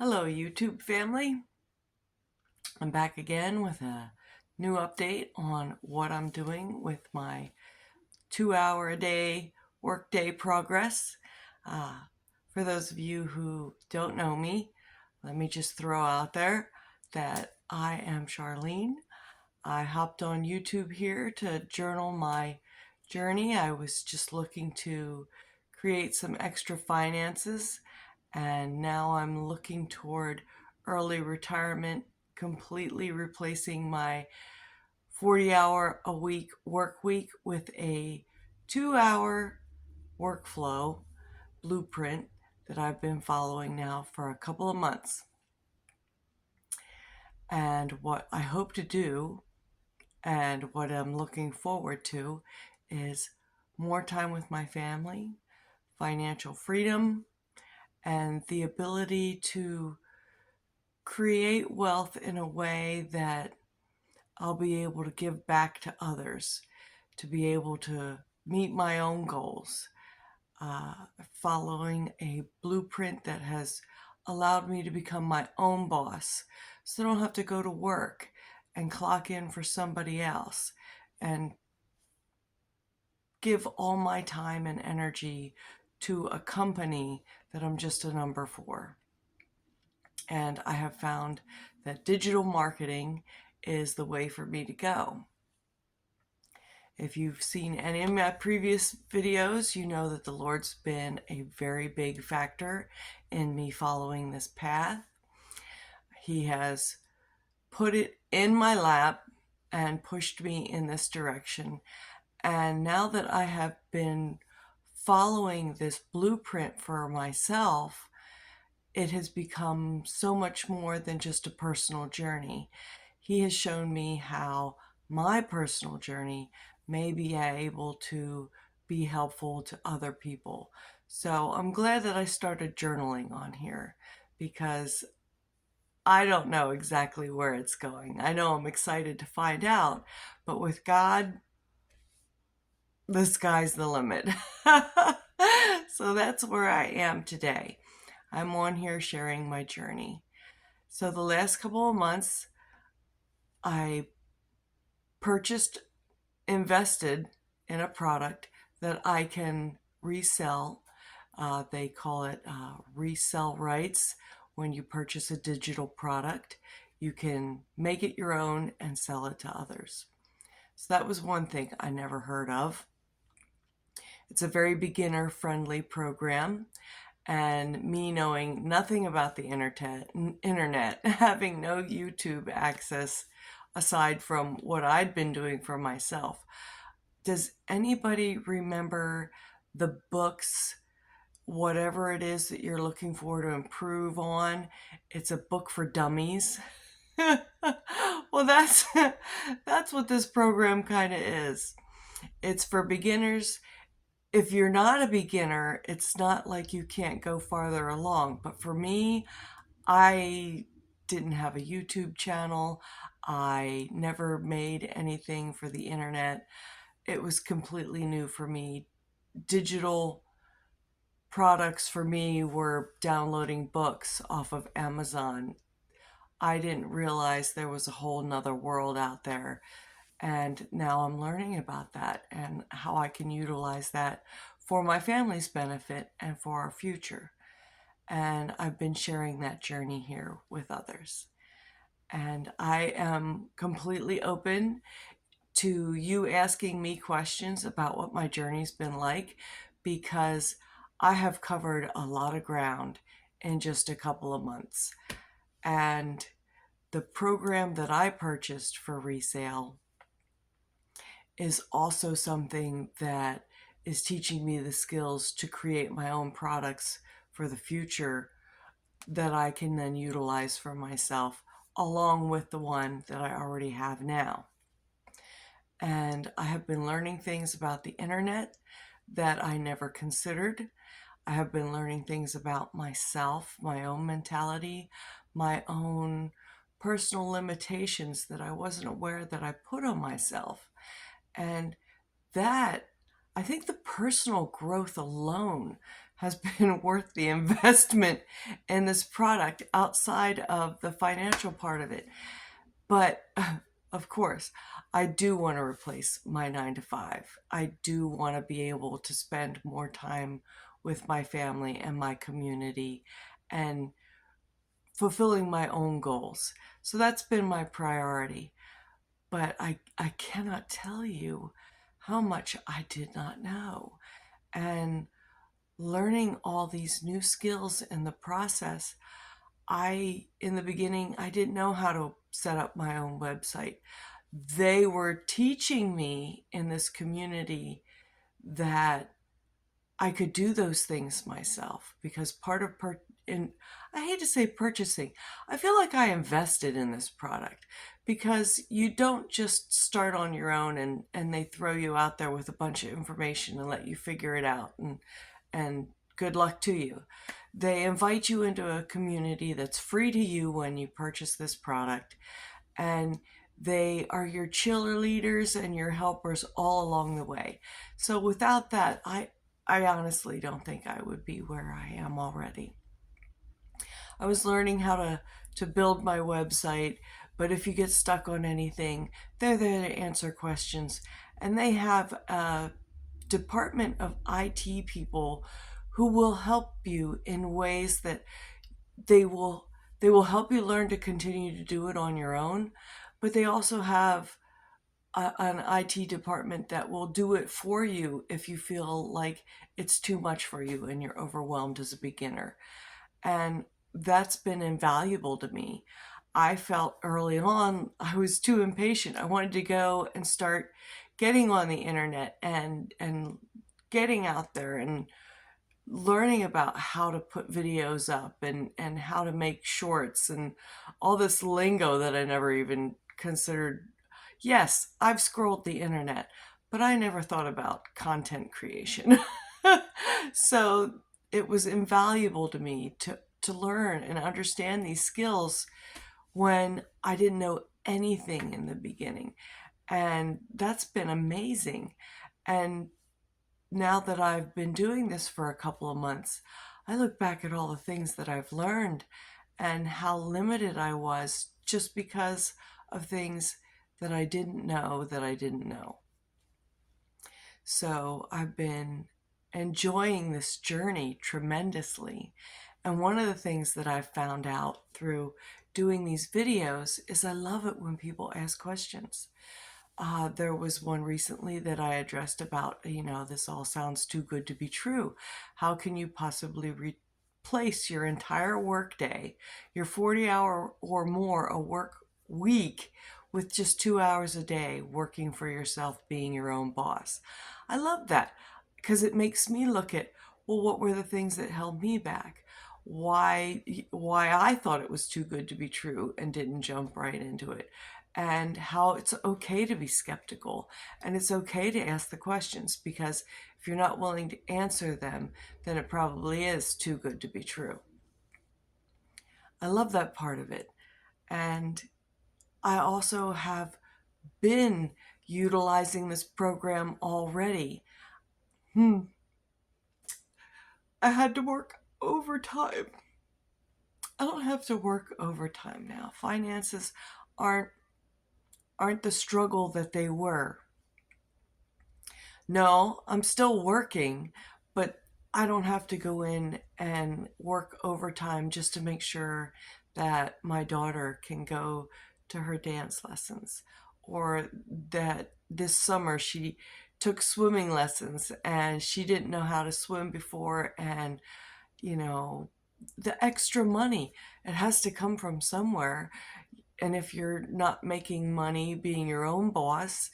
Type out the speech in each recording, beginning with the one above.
Hello, YouTube family. I'm back again with a new update on what I'm doing with my 2 hour a day workday progress. Uh, for those of you who don't know me, let me just throw out there that I am Charlene. I hopped on YouTube here to journal my journey. I was just looking to create some extra finances, and now I'm looking toward early retirement, completely replacing my 40-hour a week work week with a 2 hour workflow blueprint that I've been following now for a couple of months. And what I hope to do and what I'm looking forward to is more time with my family, financial freedom, and the ability to create wealth in a way that I'll be able to give back to others, to be able to meet my own goals, following a blueprint that has allowed me to become my own boss, so I don't have to go to work and clock in for somebody else and give all my time and energy to a company that I'm just a number for. And I have found that digital marketing is the way for me to go. If you've seen any of my previous videos, you know that the Lord's been a very big factor in me following this path. He has put it in my lap and pushed me in this direction. And now that I have been following this blueprint for myself, it has become so much more than just a personal journey. He has shown me how my personal journey may be able to be helpful to other people. So I'm glad that I started journaling on here, because I don't know exactly where it's going. I know I'm excited to find out, but with God, the sky's the limit. So that's where I am today. I'm on here sharing my journey. So the last couple of months, I invested in a product that I can resell. They call it resell rights. When you purchase a digital product, you can make it your own and sell it to others. So that was one thing I never heard of. It's a very beginner-friendly program, and me knowing nothing about the internet, having no YouTube access aside from what I'd been doing for myself. Does anybody remember the books, whatever it is that you're looking for to improve on? It's a book for dummies. Well, that's what this program kind of is. It's for beginners. If you're not a beginner, it's not like you can't go farther along. But for me, I didn't have a YouTube channel. I never made anything for the internet. It was completely new for me. Digital products for me were downloading books off of Amazon. I didn't realize there was a whole nother world out there. And now I'm learning about that and how I can utilize that for my family's benefit and for our future. And I've been sharing that journey here with others. And I am completely open to you asking me questions about what my journey's been like, because I have covered a lot of ground in just a couple of months. And the program that I purchased for resale is also something that is teaching me the skills to create my own products for the future that I can then utilize for myself, along with the one that I already have now. And I have been learning things about the internet that I never considered. I have been learning things about myself, my own mentality, my own personal limitations that I wasn't aware that I put on myself. And that, I think the personal growth alone has been worth the investment in this product outside of the financial part of it. But of course, I do want to replace my 9 to 5. I do want to be able to spend more time with my family and my community and fulfilling my own goals. So that's been my priority. But I cannot tell you how much I did not know. And learning all these new skills in the process, in the beginning, I didn't know how to set up my own website. They were teaching me in this community that I could do those things myself, because part of in I hate to say purchasing. I feel like I invested in this product, because you don't just start on your own and they throw you out there with a bunch of information and let you figure it out, and good luck to you. They invite you into a community that's free to you when you purchase this product, and they are your cheerleaders and your helpers all along the way. So without that, I honestly don't think I would be where I am already. I was learning how to build my website, but if you get stuck on anything, they're there to answer questions. And they have a department of IT people who will help you in ways that they will they will help you learn to continue to do it on your own, but they also have an IT department that will do it for you if you feel like it's too much for you and you're overwhelmed as a beginner. And that's been invaluable to me. I felt early on I was too impatient. I wanted to go and start getting on the internet and getting out there and learning about how to put videos up and how to make shorts and all this lingo that I never even considered. Yes, I've scrolled the internet, but I never thought about content creation. So it was invaluable to me to learn and understand these skills when I didn't know anything in the beginning. And that's been amazing. And now that I've been doing this for a couple of months, I look back at all the things that I've learned and how limited I was just because of things that I didn't know that I didn't know. So I've been enjoying this journey tremendously. And one of the things that I've found out through doing these videos is I love it when people ask questions. There was one recently that I addressed about, this all sounds too good to be true. How can you possibly replace your entire workday, your 40-hour or more a work week, with just 2 hours a day working for yourself, being your own boss? I love that, because it makes me look at, well, what were the things that held me back? Why I thought it was too good to be true and didn't jump right into it, and how it's okay to be skeptical and it's okay to ask the questions, because if you're not willing to answer them, then it probably is too good to be true. I love that part of it. And I also have been utilizing this program already. I had to work overtime. I don't have to work overtime now. Finances aren't the struggle that they were. No, I'm still working, but I don't have to go in and work overtime just to make sure that my daughter can go to her dance lessons, or that this summer she took swimming lessons and she didn't know how to swim before, and the extra money, it has to come from somewhere. And if you're not making money being your own boss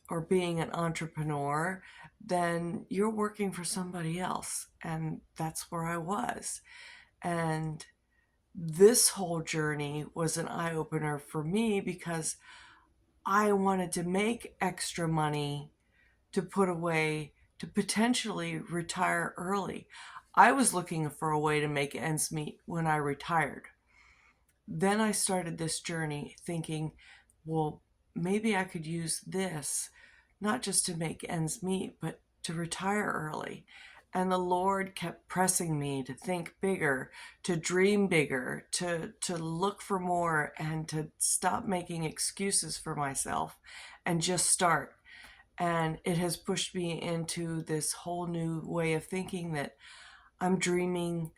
or being an entrepreneur, then you're working for somebody else. And that's where I was. And this whole journey was an eye opener for me, because I wanted to make extra money to put away to potentially retire early. I was looking for a way to make ends meet when I retired. Then I started this journey thinking, well, maybe I could use this not just to make ends meet, but to retire early. And the Lord kept pressing me to think bigger, to dream bigger, to look for more, and to stop making excuses for myself and just start. And it has pushed me into this whole new way of thinking that I'm dreaming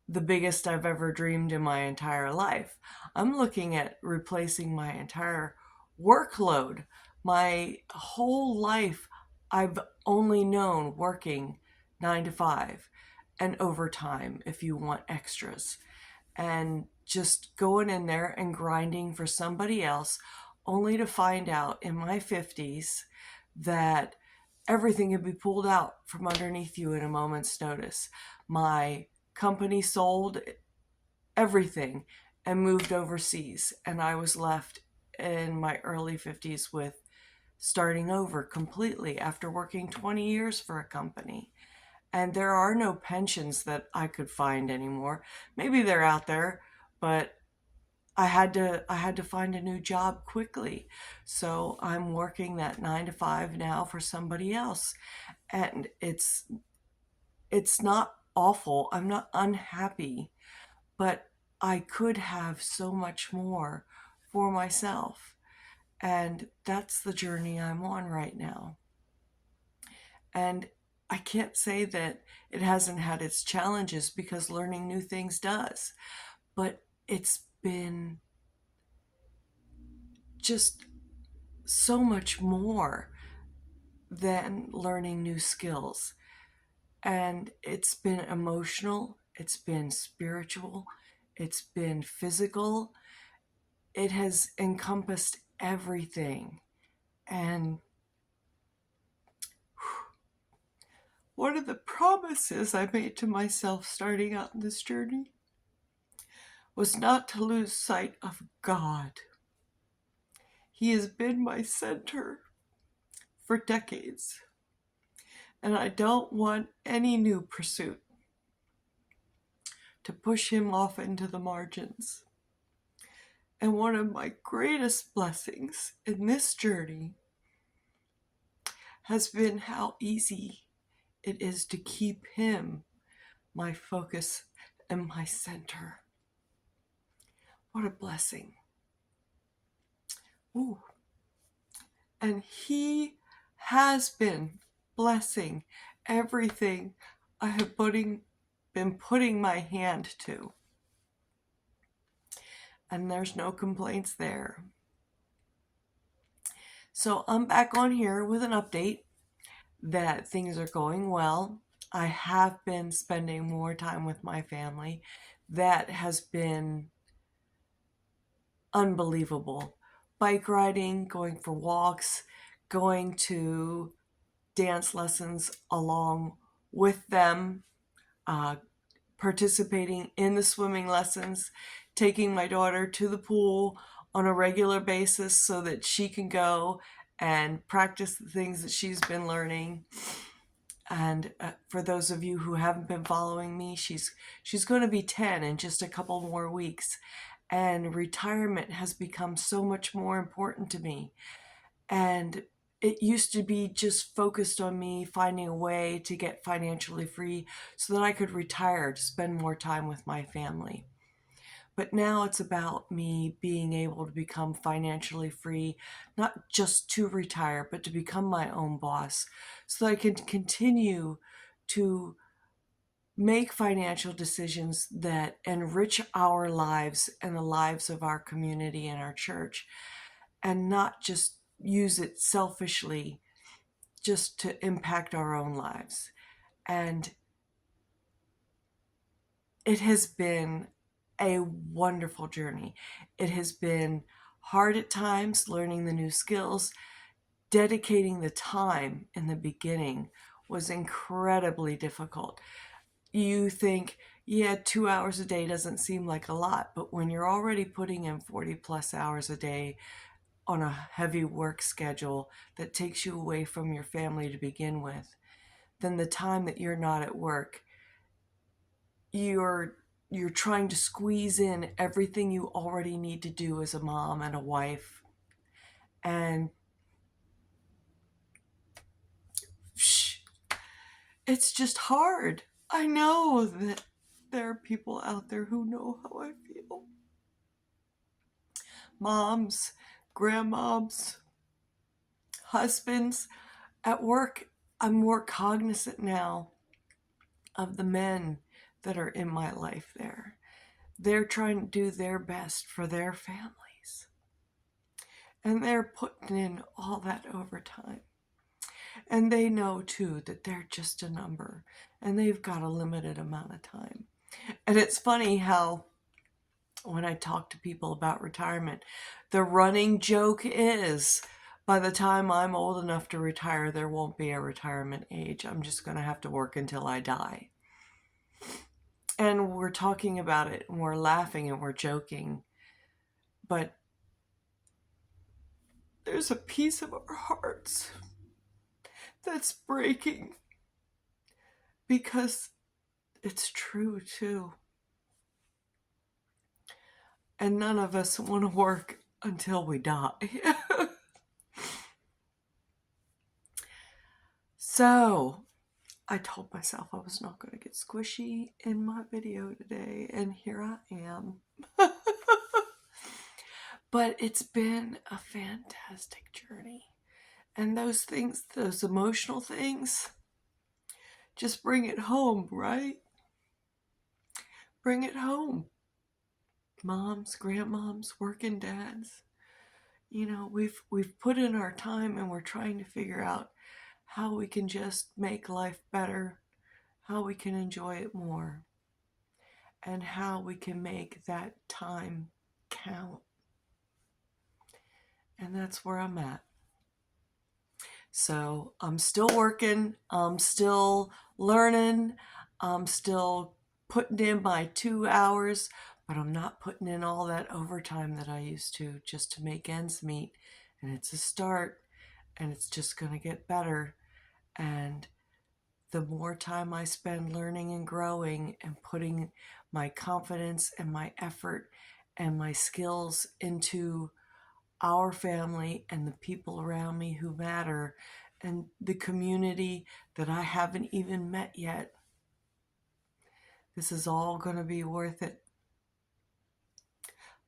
the biggest I've ever dreamed in my entire life. I'm looking at replacing my entire workload. My whole life, I've only known working 9 to 5 and overtime if you want extras, and just going in there and grinding for somebody else, only to find out in my 50s that everything can be pulled out from underneath you in a moment's notice. My company sold everything and moved overseas, and I was left in my early 50s with starting over completely after working 20 years for a company. And there are no pensions that I could find anymore. Maybe they're out there, but I had to find a new job quickly. So I'm working that 9 to 5 now for somebody else. And it's not awful. I'm not unhappy, but I could have so much more for myself. And that's the journey I'm on right now. And I can't say that it hasn't had its challenges, because learning new things does. But it's been just so much more than learning new skills. And it's been emotional, it's been spiritual, it's been physical. It has encompassed everything. And one of the promises I made to myself starting out in this journey was not to lose sight of God. He has been my center for decades, and I don't want any new pursuit to push him off into the margins. And one of my greatest blessings in this journey has been how easy it is to keep him my focus and my center. What a blessing. Ooh. And he has been blessing everything I have been putting my hand to. And there's no complaints there. So I'm back on here with an update that things are going well. I have been spending more time with my family. That has been unbelievable. Bike riding, going for walks, going to dance lessons along with them, uh, participating in the swimming lessons, taking my daughter to the pool on a regular basis so that she can go and practice the things that she's been learning. And for those of you who haven't been following me, she's going to be 10 in just a couple more weeks. And retirement has become so much more important to me. And it used to be just focused on me finding a way to get financially free so that I could retire to spend more time with my family. But now it's about me being able to become financially free, not just to retire, but to become my own boss so that I can continue to make financial decisions that enrich our lives and the lives of our community and our church, and not just use it selfishly just to impact our own lives. And it has been a wonderful journey. It has been hard at times, learning the new skills. Dedicating the time in the beginning was incredibly difficult. You think, yeah, 2 hours a day doesn't seem like a lot, but when you're already putting in 40 plus hours a day on a heavy work schedule that takes you away from your family to begin with, then the time that you're not at work, you're trying to squeeze in everything you already need to do as a mom and a wife. And it's just hard. I know that there are people out there who know how I feel. Moms, grandmoms, husbands. At work, I'm more cognizant now of the men that are in my life there. They're trying to do their best for their families. And they're putting in all that overtime. And they know too that they're just a number and they've got a limited amount of time. And it's funny how when I talk to people about retirement, the running joke is by the time I'm old enough to retire, there won't be a retirement age. I'm just going to have to work until I die. And we're talking about it and we're laughing and we're joking. But there's a piece of our hearts that's breaking because it's true too. And none of us want to work until we die. So I told myself I was not going to get squishy in my video today, and here I am. But it's been a fantastic journey. And those things, those emotional things, just bring it home, right? Bring it home. Moms, grandmoms, working dads. You know, we've put in our time and we're trying to figure out how we can just make life better, how we can enjoy it more, and how we can make that time count. And that's where I'm at. So I'm still working, I'm still learning, I'm still putting in my 2 hours, but I'm not putting in all that overtime that I used to just to make ends meet. And it's a start, and it's just going to get better. And the more time I spend learning and growing and putting my confidence and my effort and my skills into our family and the people around me who matter and the community that I haven't even met yet, this is all going to be worth it.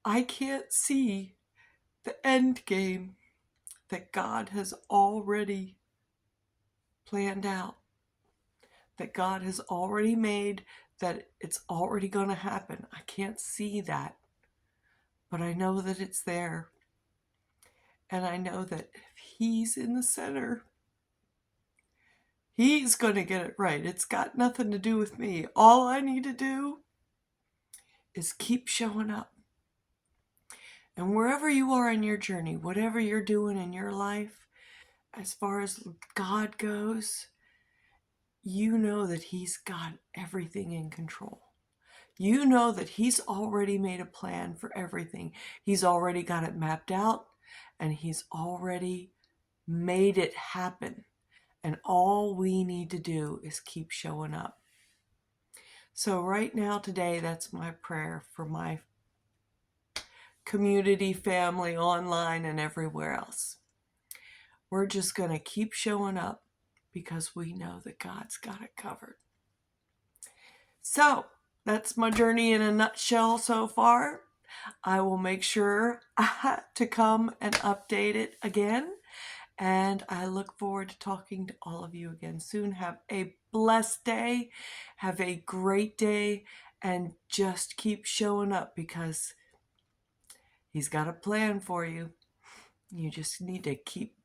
I can't see the end game that God has already planned out, that God has already made, that it's already going to happen. I can't see that, but I know that it's there. And I know that if He's in the center, He's going to get it right. It's got nothing to do with me. All I need to do is keep showing up. And wherever you are in your journey, whatever you're doing in your life, as far as God goes, you know that He's got everything in control. You know that He's already made a plan for everything. He's already got it mapped out, and He's already made it happen. And all we need to do is keep showing up. So right now, today, that's my prayer for my community, family, online, and everywhere else. We're just going to keep showing up because we know that God's got it covered. So that's my journey in a nutshell so far. I will make sure to come and update it again. And I look forward to talking to all of you again soon. Have a blessed day. Have a great day. And just keep showing up because He's got a plan for you. You just need to keep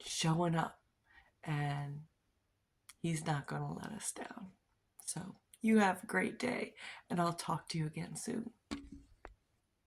showing up. And He's not going to let us down. So you have a great day. And I'll talk to you again soon.